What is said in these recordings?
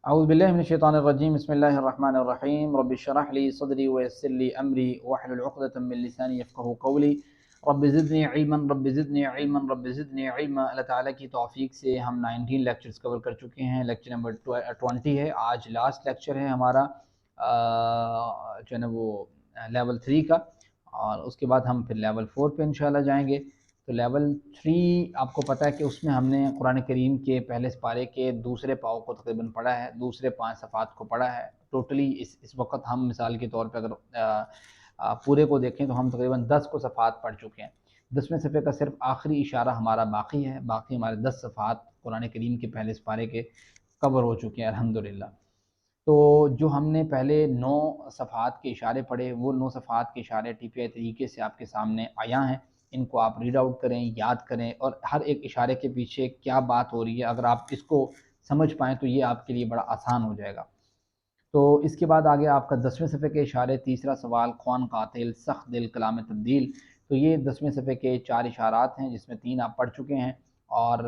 اعوذ باللہ من الشیطان الرجیم بسم اللہ الرحمن الرحیم رب اشرح لی صدری ویسر لی امری واحلل عقدۃ من لسانی یفقهوا قولی رب زدنی علما رب زدنی علما رب زدنی علما۔ اللہ تعالیٰ کی توفیق سے ہم 19 لیکچرز کور کر چکے ہیں۔ لیکچر نمبر 20 ہے، آج لاسٹ لیکچر ہے ہمارا جو ہے نا وہ لیول 3 کا، اور اس کے بعد ہم پھر لیول 4 پہ انشاءاللہ جائیں گے۔ تو لیول 3 آپ کو پتہ ہے کہ اس میں ہم نے قرآن کریم کے پہلے سپارے کے دوسرے پاؤ کو تقریباً پڑھا ہے، دوسرے 5 صفحات کو پڑھا ہے۔ ٹوٹلی اس وقت ہم مثال کے طور پہ اگر پورے کو دیکھیں تو ہم تقریباً 10 کو صفحات پڑھ چکے ہیں۔ 10ویں صفحے کا صرف آخری اشارہ ہمارا باقی ہے، باقی ہمارے 10 صفحات قرآن کریم کے پہلے سپارے کے کور ہو چکے ہیں الحمدللہ۔ تو جو ہم نے پہلے 9 صفحات کے اشارے پڑھے، وہ 9 صفحات کے اشارے ٹپے طریقے سے آپ کے سامنے آیا ہیں۔ ان کو آپ ریڈ آؤٹ کریں، یاد کریں، اور ہر ایک اشارے کے پیچھے کیا بات ہو رہی ہے اگر آپ اس کو سمجھ پائیں تو یہ آپ کے لیے بڑا آسان ہو جائے گا۔ تو اس کے بعد آگے آپ کا 10ویں صفحے کے اشارے، تیسرا سوال خوان قاتل سخت دل کلام تبدیل، تو یہ 10ویں صفحے کے 4 اشارات ہیں جس میں 3 آپ پڑھ چکے ہیں اور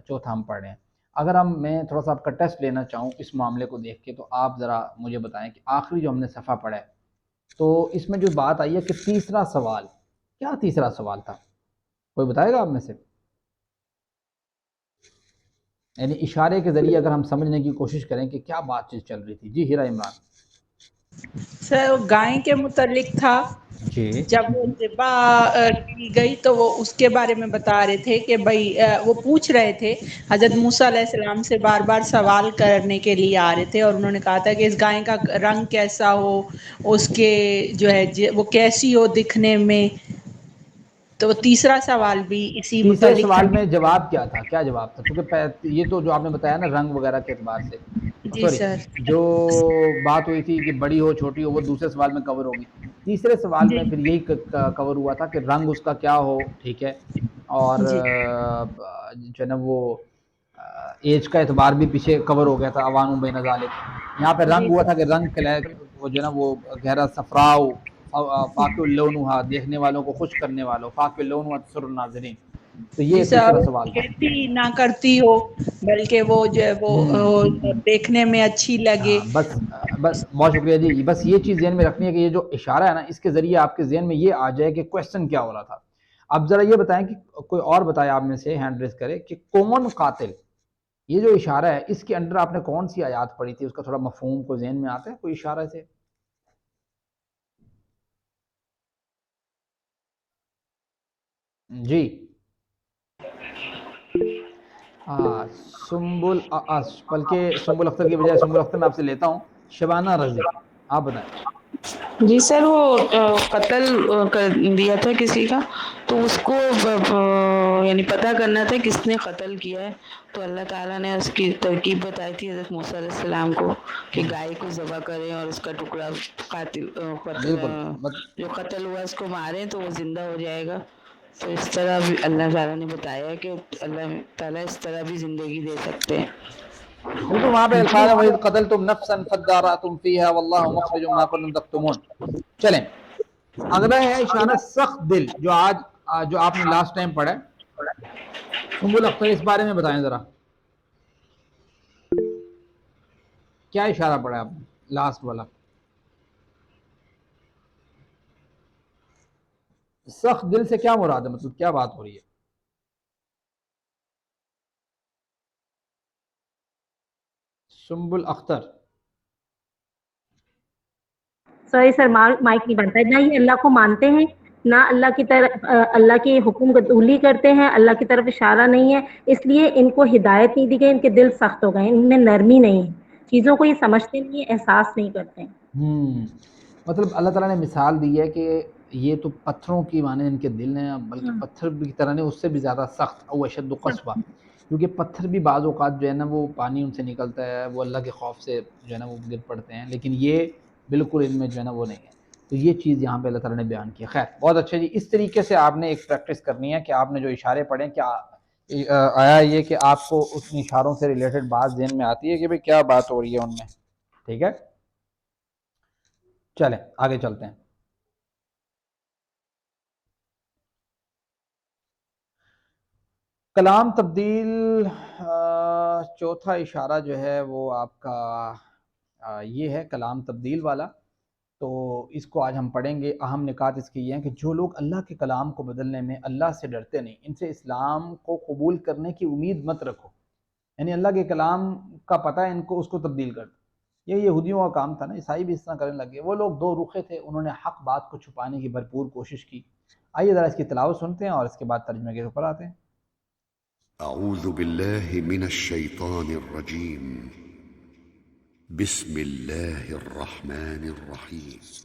چوتھا ہم پڑھ رہے ہیں۔ اگر میں تھوڑا سا آپ کا ٹیسٹ لینا چاہوں اس معاملے کو دیکھ کے، تو آپ ذرا مجھے بتائیں کہ آخری جو ہم نے صفحہ پڑھا ہے تو اس میں جو بات آئی ہے کہ تیسرا سوال، کیا تیسرا سوال تھا؟ کوئی بتائے گا آپ میں سے؟ یعنی اشارے کے ذریعے اگر ہم سمجھنے کی کوشش کریں کہ کیا بات چیز چل رہی تھی۔ جی ہیرا عمران۔ سر گائے کے متعلق تھا، جی جب وہ ذبح کی گئی تو وہ اس کے بارے میں بتا رہے تھے کہ بھائی وہ پوچھ رہے تھے حضرت موسیٰ علیہ السلام سے، بار بار سوال کرنے کے لیے آ رہے تھے، اور انہوں نے کہا تھا کہ اس گائے کا رنگ کیسا ہو، اس کے جو ہے وہ کیسی ہو دکھنے میں۔ تو تیسرا سوال بھی اسی تیسرے متعلق تھا۔ سوال میں جواب کیا تھا؟ کیا جواب تھا؟ کیونکہ یہ تو جو آپ نے بتایا نا رنگ وغیرہ کے اعتبار سے، جی سوری، سر۔ جو بات ہوئی تھی کہ بڑی ہو چھوٹی ہو وہ دوسرے سوال میں کور ہوگی۔ تیسرے سوال جی میں پھر یہی کور ہوا تھا کہ رنگ اس کا کیا ہو، ٹھیک ہے، اور جی جو ہے نا وہ ایج کا اعتبار بھی پیچھے کور ہو گیا تھا، اوان بین ذالک۔ یہاں پہ رنگ جی ہوا سر۔ تھا کہ رنگ وہ جو ہے نا وہ گہرا صفراؤ، فاقع اللونھا، دیکھنے والوں کو خوش کرنے والوں، فاقع اللونھا تسر الناظرین۔ تو جی یہ سر، تیسرا سوال تھا۔ کھیتی نہ کرتی ہو بلکہ وہ جو ہے وہ دیکھنے میں اچھی لگے۔ ہاں بس بہت شکریہ جی۔ بس یہ چیز ذہن میں رکھنی ہے کہ یہ جو اشارہ ہے نا، اس کے ذریعے آپ کے ذہن میں یہ آ جائے کہ کویسچن کیا ہو رہا تھا۔ اب ذرا یہ بتائیں کہ کوئی اور بتائے آپ میں سے، ہینڈ ریز کرے، کہ کون قاتل، یہ جو اشارہ ہے اس کے اندر آپ نے کون سی آیات پڑھی تھی؟ اس کا تھوڑا مفہوم کو ذہن میں آتا ہے کوئی اشارہ سے؟ جی ہاں، سنبل بلکہ سنبل اختر کی بجائے سنبل اختر میں آپ سے لیتا ہوں شبانہ رضی، آپ بتائیں۔ جی سر، وہ قتل کر دیا تھا کسی کا، تو اس کو یعنی پتہ کرنا تھا کس نے قتل کیا ہے، تو اللہ تعالیٰ نے اس کی ترکیب بتائی تھی حضرت موسیٰ علیہ السلام کو کہ گائے کو ذبح کریں اور اس کا ٹکڑا بالکل جو قتل ہوا اس کو ماریں تو وہ زندہ ہو جائے گا۔ تو اس طرح بھی اللہ تعالیٰ نے بتایا ہے کہ اللہ تعالیٰ اس طرح بھی زندگی دے سکتے ہیں۔ بالکل، وہاں پہ الفاظ ہے وَإِذْ قَتَلْتُمْ نَفْسًا فَادَّارَأْتُمْ فِيهَا وَاللَّهُ مُخْرِجٌ مَا كُنتُمْ تَكْتُمُونَ۔ چلیں اگلا ہے اشارہ سخت دل، جو آپ نے لاسٹ ٹائم پڑھا ہے۔ سنبل اختر اس بارے میں بتائیں ذرا، کیا اشارہ پڑھا ہے آپ نے لاسٹ والا؟ سخت دل سے کیا مراد ہے، مطلب کیا بات ہو رہی ہے؟ سنبل اختر۔ سوری سر، مائک نہیں بنتا ہے۔ نہ یہ اللہ کو مانتے ہیں، نہ اللہ کی طرف اللہ کے حکم قبولی کرتے ہیں، اللہ کی طرف اشارہ نہیں ہے، اس لیے ان کو ہدایت نہیں دی گئی، ان کے دل سخت ہو گئے، ان میں نرمی نہیں ہے، چیزوں کو یہ سمجھتے نہیں ہیں، احساس نہیں کرتے ہیں۔ مطلب اللہ تعالیٰ نے مثال دی ہے کہ یہ تو پتھروں کی مانند ان کے دل ہیں، بلکہ پتھر کی طرح نہیں، اس سے بھی زیادہ سخت، او اشد قسوہ، کیونکہ پتھر بھی بعض اوقات جو ہے نا وہ پانی ان سے نکلتا ہے، وہ اللہ کے خوف سے جو ہے نا وہ گر پڑتے ہیں، لیکن یہ بالکل ان میں جو ہے نا وہ نہیں ہے۔ تو یہ چیز یہاں پہ اللہ تعالیٰ نے بیان کی ہے۔ خیر بہت اچھا جی، اس طریقے سے آپ نے ایک پریکٹس کرنی ہے کہ آپ نے جو اشارے پڑھیں، کیا آیا یہ کہ آپ کو اس اشاروں سے ریلیٹڈ بات ذہن میں آتی ہے کہ بھئی کیا بات ہو رہی ہے ان میں، ٹھیک ہے؟ چلیں آگے چلتے ہیں۔ کلام تبدیل، چوتھا اشارہ جو ہے وہ آپ کا یہ ہے کلام تبدیل والا، تو اس کو آج ہم پڑھیں گے۔ اہم نکات اس کی یہ ہیں کہ جو لوگ اللہ کے کلام کو بدلنے میں اللہ سے ڈرتے نہیں، ان سے اسلام کو قبول کرنے کی امید مت رکھو، یعنی اللہ کے کلام کا پتہ ہے ان کو، اس کو تبدیل کر دو۔ یہ یہودیوں کا کام تھا نا، عیسائی بھی اس طرح کرنے لگے۔ وہ لوگ دو رخے تھے، انہوں نے حق بات کو چھپانے کی بھرپور کوشش کی۔ آئیے ذرا اس کی تلاوت سنتے ہیں اور اس کے بعد ترجمے کے اوپر آتے ہیں۔ اعوذ باللہ من الشیطان الرجیم، بسم اللہ الرحمن الرحیم۔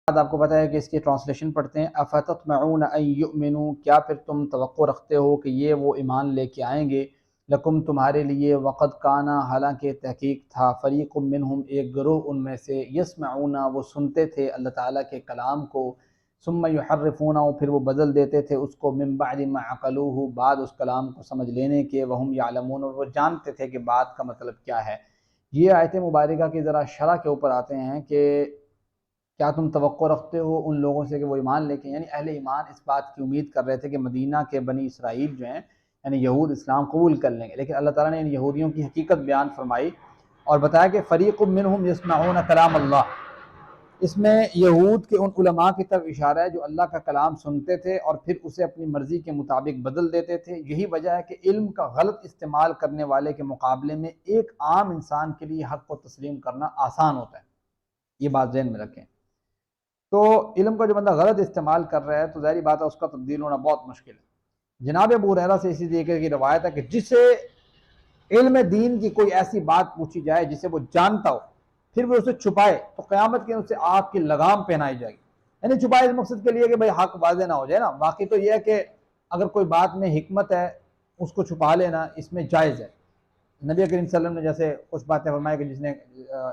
آپ کو پتہ ہے کہ اس کی ٹرانسلیشن پڑھتے ہیں۔ افتطمعون ان یؤمنوا، کیا پھر تم توقع رکھتے ہو کہ یہ وہ ایمان لے کے آئیں گے، لکم تمہارے لیے، وقد کانا حالانکہ تحقیق تھا، فریق منہم ایک گروہ ان میں سے، یسمعون وہ سنتے تھے اللہ تعالیٰ کے کلام کو، ثم یحرفون پھر وہ بدل دیتے تھے اس کو، من بعد ما عقلوہ بعد اس کلام کو سمجھ لینے کے، وہم یعلمون وہ جانتے تھے کہ بات کا مطلب کیا ہے۔ یہ آیت مبارکہ کی ذرا شرح کے اوپر آتے ہیں کہ کیا تم توقع رکھتے ہو ان لوگوں سے کہ وہ ایمان لے کے، یعنی اہل ایمان اس بات کی امید کر رہے تھے کہ مدینہ کے بنی اسرائیل جو ہیں یعنی یہود اسلام قبول کر لیں گے، لیکن اللہ تعالیٰ نے ان یہودیوں کی حقیقت بیان فرمائی اور بتایا کہ فریق منہم یسمعون کلام اللہ۔ اس میں یہود کے ان علماء کی طرف اشارہ ہے جو اللہ کا کلام سنتے تھے اور پھر اسے اپنی مرضی کے مطابق بدل دیتے تھے۔ یہی وجہ ہے کہ علم کا غلط استعمال کرنے والے کے مقابلے میں ایک عام انسان کے لیے حق کو تسلیم کرنا آسان ہوتا ہے، یہ بات ذہن میں رکھیں۔ تو علم کا جو بندہ غلط استعمال کر رہا ہے تو ظاہری بات ہے اس کا تبدیل ہونا بہت مشکل ہے۔ جناب ابو ہریرہ سے اسی طریقے کی روایت ہے کہ جسے علم دین کی کوئی ایسی بات پوچھی جائے جسے وہ جانتا ہو پھر وہ اسے چھپائے تو قیامت کے اسے آگ کی لگام پہنائی جائے گی، یعنی چھپائے اس مقصد کے لیے کہ بھئی حق واضح نہ ہو جائے نا۔ باقی تو یہ ہے کہ اگر کوئی بات میں حکمت ہے اس کو چھپا لینا اس میں جائز ہے۔ نبی کریم صلی اللہ علیہ وسلم نے جیسے کچھ باتیں فرمائی کہ جس نے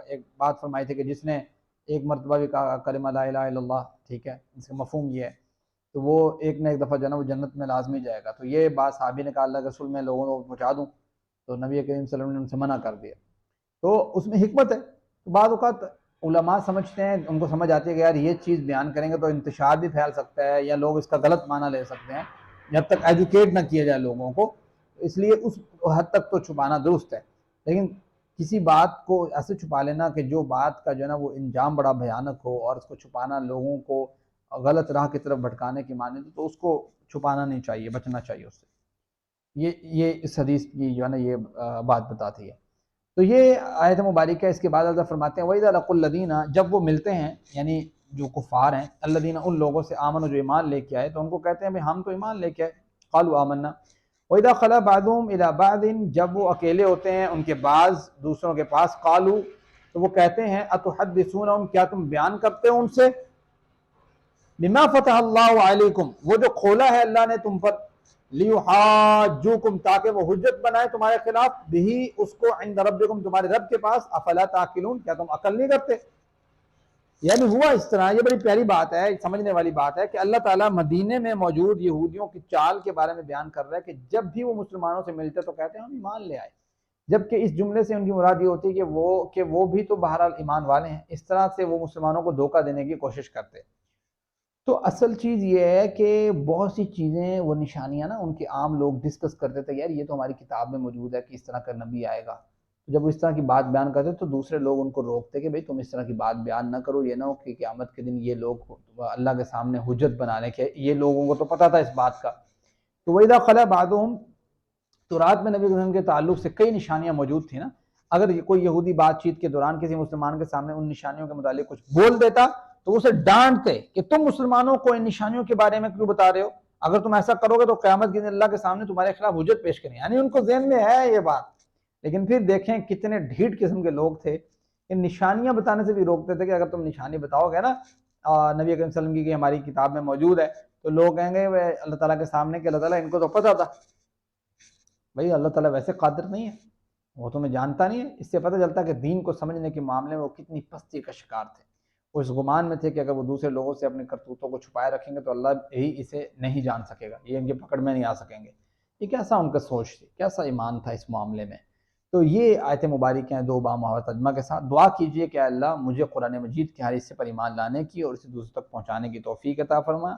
ایک بات فرمائی تھی کہ جس نے ایک مرتبہ بھی کہا کلمہ لا الہ الا اللہ، ٹھیک ہے، اس کا مفہوم یہ ہے، تو وہ ایک نہ ایک دفعہ جو ہے نا وہ جنت میں لازمی جائے گا۔ تو یہ بات صحابی نے کہا اللہ کے رسول میں لوگوں کو پہنچا دوں، تو نبی کریم صلی اللہ علیہ وسلم نے ان سے منع کر دیا۔ تو اس میں حکمت ہے۔ تو بعض اوقات علماء سمجھتے ہیں، ان کو سمجھ آتی ہے کہ یار یہ چیز بیان کریں گے تو انتشار بھی پھیل سکتا ہے یا لوگ اس کا غلط معنی لے سکتے ہیں، جب تک ایجوکیٹ نہ کیا جائے لوگوں کو، اس لیے اس حد تک تو چھپانا درست ہے۔ لیکن کسی بات کو ایسے چھپا لینا کہ جو بات کا جو ہے نا وہ انجام بڑا بھیانک ہو اور اس کو چھپانا لوگوں کو غلط راہ کی طرف بھٹکانے کی معنی تو اس کو چھپانا نہیں چاہیے، بچنا چاہیے اس سے۔ یہ اس حدیث کی جو ہے نا یہ بات بتاتی ہے۔ تو یہ آیت مبارکہ اس کے بعد اللہ فرماتے ہیں وَإِذَا لَقُوا الَّذِينَ جب وہ ملتے ہیں یعنی جو کفار ہیں، الذین ان لوگوں سے آمنوا جو ایمان لے کے آئے، تو ان کو کہتے ہیں بھئی ہم تو ایمان لے کے آئے، قالوا آمنا وَإِذَا خَلَا بَعْضُهُمْ إِلَىٰ بَعْضٍ جب وہ اکیلے ہوتے ہیں ان کے بعض دوسروں کے پاس، قالوا تو وہ کہتے ہیں أَتُحَدِّثُونَهُمْ کیا تم بیان کرتے ہو ان سے، بِمَا فَتَحَ اللَّهُ عَلَيْكُمْ وہ جو کھولا ہے اللہ نے تم پر، لِيُحَاجُّوكُمْ تاکہ وہ حجت بنائے تمہارے خلاف، بِهِ اس کو، عند ربکم تمہارے رب کے پاس، افلا تعقلون کیا تم عقل نہیں کرتے۔ یعنی ہوا اس طرح، یہ بڑی پیاری بات ہے، سمجھنے والی بات ہے کہ اللہ تعالیٰ مدینے میں موجود یہودیوں کی چال کے بارے میں بیان کر رہا ہے کہ جب بھی وہ مسلمانوں سے ملتے تو کہتے ہیں ہم ایمان لے آئے، جبکہ اس جملے سے ان کی مراد یہ ہوتی ہے کہ وہ بھی تو بہرحال ایمان والے ہیں، اس طرح سے وہ مسلمانوں کو دھوکہ دینے کی کوشش کرتے۔ تو اصل چیز یہ ہے کہ بہت سی چیزیں وہ نشانیاں نا ان کے عام لوگ ڈسکس کرتے تھے، یار یہ تو ہماری کتاب میں موجود ہے کہ اس طرح کا نبی آئے گا، جب وہ اس طرح کی بات بیان کرتے تو دوسرے لوگ ان کو روکتے کہ بھئی تم اس طرح کی بات بیان نہ کرو، یہ نہ ہو کہ قیامت کے دن یہ لوگ اللہ کے سامنے حجت بنانے کے، یہ لوگوں کو تو پتہ تھا اس بات کا۔ تو وَإِذَا خَلَا بَعْضُهُمْ تورات میں نبی وسلم کے تعلق سے کئی نشانیاں موجود تھیں نا. اگر کوئی یہودی بات چیت کے دوران کسی مسلمان کے سامنے ان نشانیوں کے متعلق کچھ بول دیتا تو اسے ڈانٹتے کہ تم مسلمانوں کو ان نشانیوں کے بارے میں کیوں بتا رہے ہو, اگر تم ایسا کرو گے تو قیامت کے دن اللہ کے سامنے تمہارے خلاف حجت پیش کریں. یعنی ان کو ذہن میں ہے یہ بات, لیکن پھر دیکھیں کتنے ڈھیٹ قسم کے لوگ تھے. ان نشانیاں بتانے سے بھی روکتے تھے کہ اگر تم نشانی بتاؤ گے نا نبی اکرم صلی اللہ علیہ وسلم کی کہ ہماری کتاب میں موجود ہے, تو لوگ کہیں گے اللہ تعالیٰ کے سامنے کہ اللہ تعالیٰ ان کو تو پتہ تھا. بھائی اللہ تعالیٰ ویسے قادر نہیں ہے, وہ تمہیں جانتا نہیں ہے. اس سے پتہ چلتا ہے کہ دین کو سمجھنے کے معاملے میں وہ کتنی پستی کا شکار تھے. وہ اس گمان میں تھے کہ اگر وہ دوسرے لوگوں سے اپنے کرتوتوں کو چھپائے رکھیں گے تو اللہ ہی اسے نہیں جان سکے گا, یہ ان کی پکڑ میں نہیں آ سکیں گے. یہ کیسا ان کا سوچ تھی, کیسا ایمان تھا اس معاملے میں. تو یہ آیت مبارک ہیں دو بامحور ترجمہ کے ساتھ. دعا کیجئے کہ اللہ مجھے قرآن مجید کے ہر حصے پر ایمان لانے کی اور اسے دوسروں تک پہنچانے کی توفیق عطا فرما.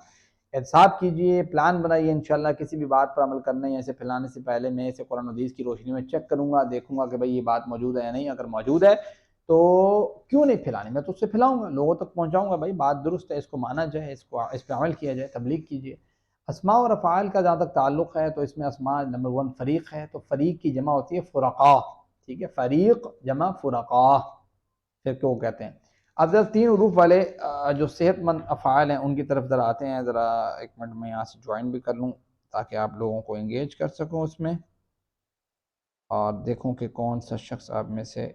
احتساب کیجئے, پلان بنائیے, انشاءاللہ کسی بھی بات پر عمل کرنے یا اسے پھیلانے سے پہلے میں اسے قرآن و حدیث کی روشنی میں چیک کروں گا, دیکھوں گا کہ بھئی یہ بات موجود ہے یا نہیں. اگر موجود ہے تو کیوں نہیں پھیلانی, میں تو اس سے پھیلاؤں گا, لوگوں تک پہنچاؤں گا. بھائی بات درست ہے, اس کو مانا جائے, اس پہ عمل کیا جائے, تبلیغ کیجئے. اسماء اور افعال کا جہاں تک تعلق ہے تو اس میں اسماء نمبر 1 فریق ہے, تو فریق کی جمع ہوتی ہے فرقاء. ٹھیک ہے, فریق جمع فرقاء فرقے کو کہتے ہیں. اب ذرا 3 حروف والے جو صحت مند افعال ہیں ان کی طرف ذرا آتے ہیں. ذرا ایک منٹ میں یہاں سے جوائن بھی کر لوں تاکہ آپ لوگوں کو انگیج کر سکوں اس میں, اور دیکھوں کہ کون سا شخص آپ میں سے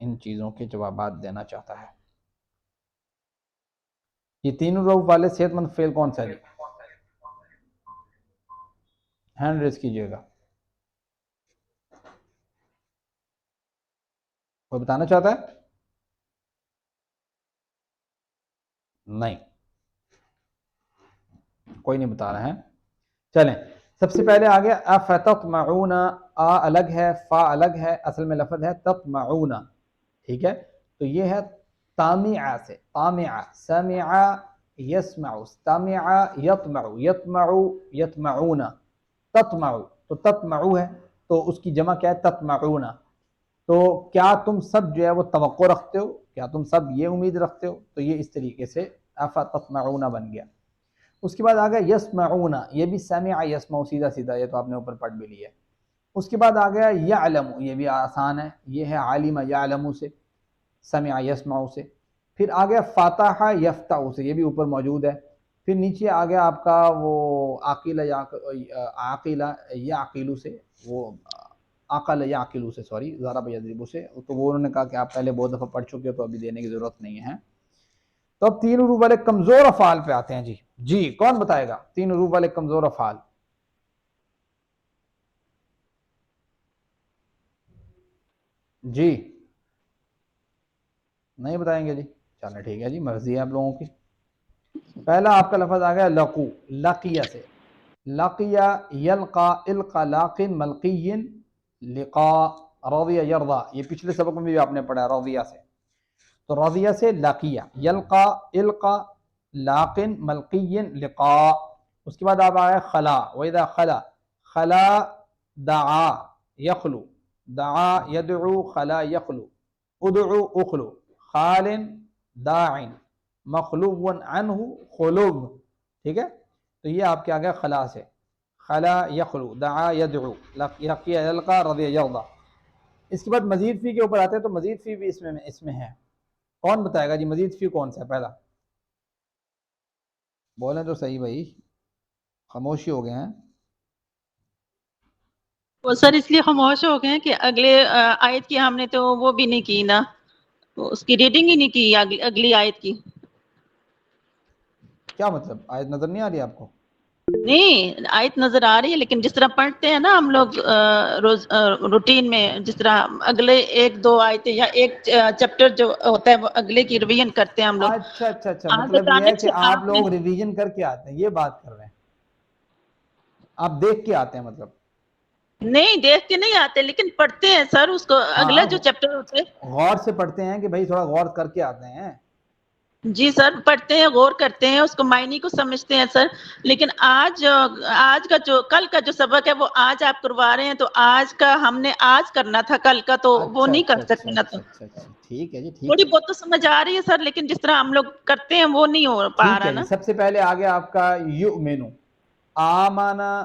ان چیزوں کے جوابات دینا چاہتا ہے. یہ 3 حروف والے صحت مند فعل کون سا ہے؟ ہینڈ ریز کیجئے گا. کوئی بتانا چاہتا ہے؟ نہیں, کوئی نہیں بتا رہا ہے. چلیں سب سے پہلے آگے افتطمعون, آ الگ ہے, فا الگ ہے, اصل میں لفظ ہے تطمعون. ٹھیک ہے, تو یہ ہے طامع سے, طامع, سمع یسمع, استمع یطمع, یطمع یطمعون, تطمع, تو تطمع ہے تو اس کی جمع کیا ہے تطمعون. تو کیا تم سب جو ہے وہ توقع رکھتے ہو, کیا تم سب یہ امید رکھتے ہو, تو یہ اس طریقے سے افتطمعون بن گیا. اس کے بعد آگیا یسمعون, یہ بھی سمع یسمع سیدھا سیدھا, یہ تو آپ نے اوپر پڑھ بھی لیا ہے. اس کے بعد آگیا یعلم, یہ بھی آسان ہے, یہ ہے عالم یعلم سے, سمع یسمع سے. پھر آگیا فاتح یفتح سے, یہ بھی اوپر موجود ہے. پھر نیچے آگیا آپ کا وہ عاقل یعقل سے, وہ عقل یعقل سے, سوری ضرب یضرب سے, تو وہ انہوں نے کہا کہ آپ پہلے بہت دفعہ پڑھ چکے ہو تو ابھی دینے کی ضرورت نہیں ہے. تو اب 3 حروف والے کمزور افعال پہ آتے ہیں. جی کون بتائے گا 3 حروف والے کمزور افعال؟ جی نہیں بتائیں گے جی, چلیں ٹھیک ہے جی, مرضی ہے آپ لوگوں کی. پہلا آپ کا لفظ آ گیا لقو, لقیہ سے, لقیہ یلقا, القا لاقن ملقی لقا, رضی یرضا, یہ پچھلے سبق میں بھی آپ نے پڑھا رضیہ سے. تو رضیہ سے لقیہ, یلقا, القا, لاقن, ملقی, لقا. اس کے بعد آپ آیا خلا, وَإِذَا خلا, خلا دعا یخلو, دعا یدعو, خلا یخلو, ادعو اخلو, خال داع, مخلوب عنہ خلوب. ٹھیک ہے, تو یہ آپ کے آ گیا خلا سے, خلا یخلو, دعا یدعو, لقیہ یلقا, رضی یرضا. اس کے بعد مزید فی کے اوپر آتے ہیں, تو مزید فی بھی اس میں ہے. کون بتائے گا جی مزید فی کون سا ہے؟ پہلا بولیں تو صحیح بھائی, خاموشی ہو گئے ہیں. وہ سر اس لیے خاموش ہو گئے ہیں کہ اگلے آیت کی ہم نے تو وہ بھی نہیں کی نا, اس کی ریڈنگ ہی نہیں کی اگلی آیت کی. کیا مطلب, آیت نظر نہیں آ رہی آپ کو؟ نہیں آیت نظر آ رہی ہے, لیکن جس طرح پڑھتے ہیں نا ہم لوگ روز روٹین میں, جس طرح اگلے 1-2 آیتیں یا ایک چیپٹر جو ہوتا ہے وہ اگلے کی ریویژن کرتے ہیں ہم لوگ. اچھا اچھا اچھا, آج مطلب یہ ہے اچانک کہ سے آپ آپ نے لوگ ریویژن کر کے آتے ہیں, یہ بات کر رہے ہیں آپ, دیکھ کے آتے ہیں مطلب. نہیں دیکھ کے نہیں آتے لیکن پڑھتے ہیں سر اس کو, اگلا ہاں جو چیپٹر ہوتے ہیں غور سے پڑھتے ہیں کہ بھائی تھوڑا غور کر کے آتے ہیں. جی سر پڑھتے ہیں, غور کرتے ہیں, اس کو معنی کو سمجھتے ہیں سر. لیکن آج کا جو کل کا جو سبق ہے وہ آج آپ کروا رہے ہیں, تو آج کا ہم نے آج کرنا تھا, کل کا تو وہ اچھا نہیں اچھا کر اچھا سکتے نا. تو اچھا اچھا, ٹھیک ہے جی, ٹھیک تھوڑی ہے بہت تو سمجھ آ رہی ہے سر, لیکن جس طرح ہم لوگ کرتے ہیں وہ نہیں ہو پا ٹھیک رہا ہے جی. نا. سب سے پہلے آگے آپ کا یؤمنو, آمانا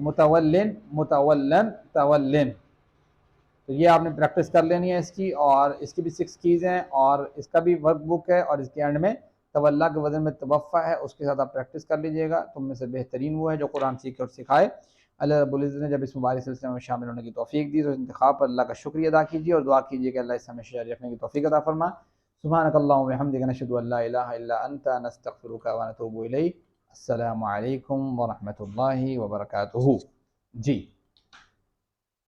متولن متولن تولن، تو یہ آپ نے پریکٹس کر لینی ہے اس کی، اور اس کی بھی 6 کیز ہیں اور اس کا بھی ورک بک ہے، اور اس کے اینڈ میں تولا کے وزن میں توفع ہے، اس کے ساتھ آپ پریکٹس کر لیجئے گا۔ تم میں سے بہترین وہ ہے جو قرآن سیکھے اور سکھائے۔ اللہ رب العزت نے جب اس مبارک سلسلے میں شامل ہونے کی توفیق دی تو اس انتخاب پر اللہ کا شکریہ ادا کیجیے اور دعا کیجیے کہ اللہ اس ہمیں جاری رکھنے کی توفیق عطا فرما۔ سبحانک اللہم و بحمدک، نشہد ان لا الہ الا انت، نستغفرک و نتوب الیک۔ السلام علیکم ورحمۃ اللہ وبرکاتہ۔ جی